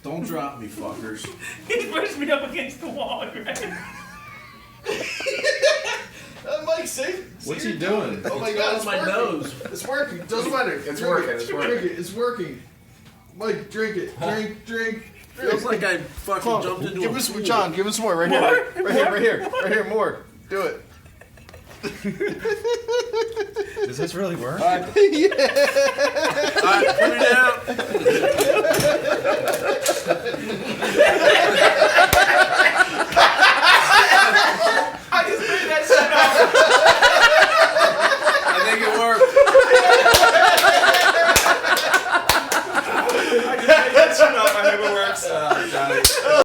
Don't drop me, fuckers. He pushed me up against the wall, Greg. Mike, see? What's he doing? Oh my God, it's my working. nose. It's working. Doesn't matter. It's Drink working. it. It's working. Drink it. It's working. Mike, drink it. Drink. Feels like I fucking jumped into Give a us pool. John. Give us more. Right here. Right here. More. Do it. Does this really work? Alright, put it out.